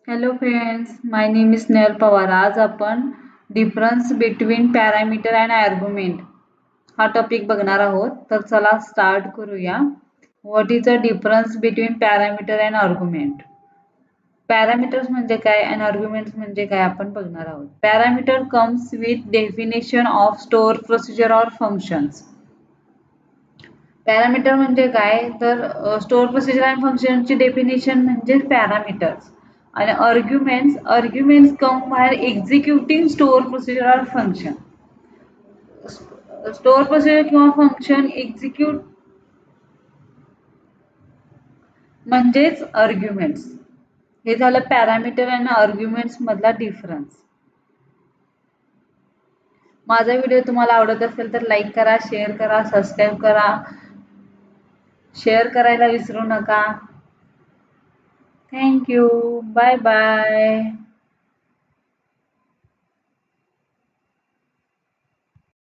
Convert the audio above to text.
Hello friends, my name is Snehal Pawar. आज आपण difference between parameter and argument हा topic बघणार आहोत. तर चला स्टार्ट करूया. What is the difference between parameter and argument? Parameters म्हणजे काय अँड आर्ग्युमेंट्स म्हणजे काय आपण बघणार आहोत. Parameter comes with definition of store procedure or functions. Parameter म्हणजे काय तर स्टोअर प्रोसिजर आणि फंक्शनची डेफिनेशन म्हणजे पॅरामीटर्स. आणि आर्ग्युमेंट्स कम बाहेर executing store procedure or function. Store procedure किंवा फंक्शन एक्झिक्यूट म्हणजेच आर्ग्युमेंट्स. हे झालं पॅरामीटर आणि आर्ग्युमेंट्स मधला डिफरन्स. माझा व्हिडिओ तुम्हाला आवडत असेल तर लाईक करा, शेअर करा, सबस्क्राईब करा, शेअर करायला विसरू नका. थँक्यू. Bye bye.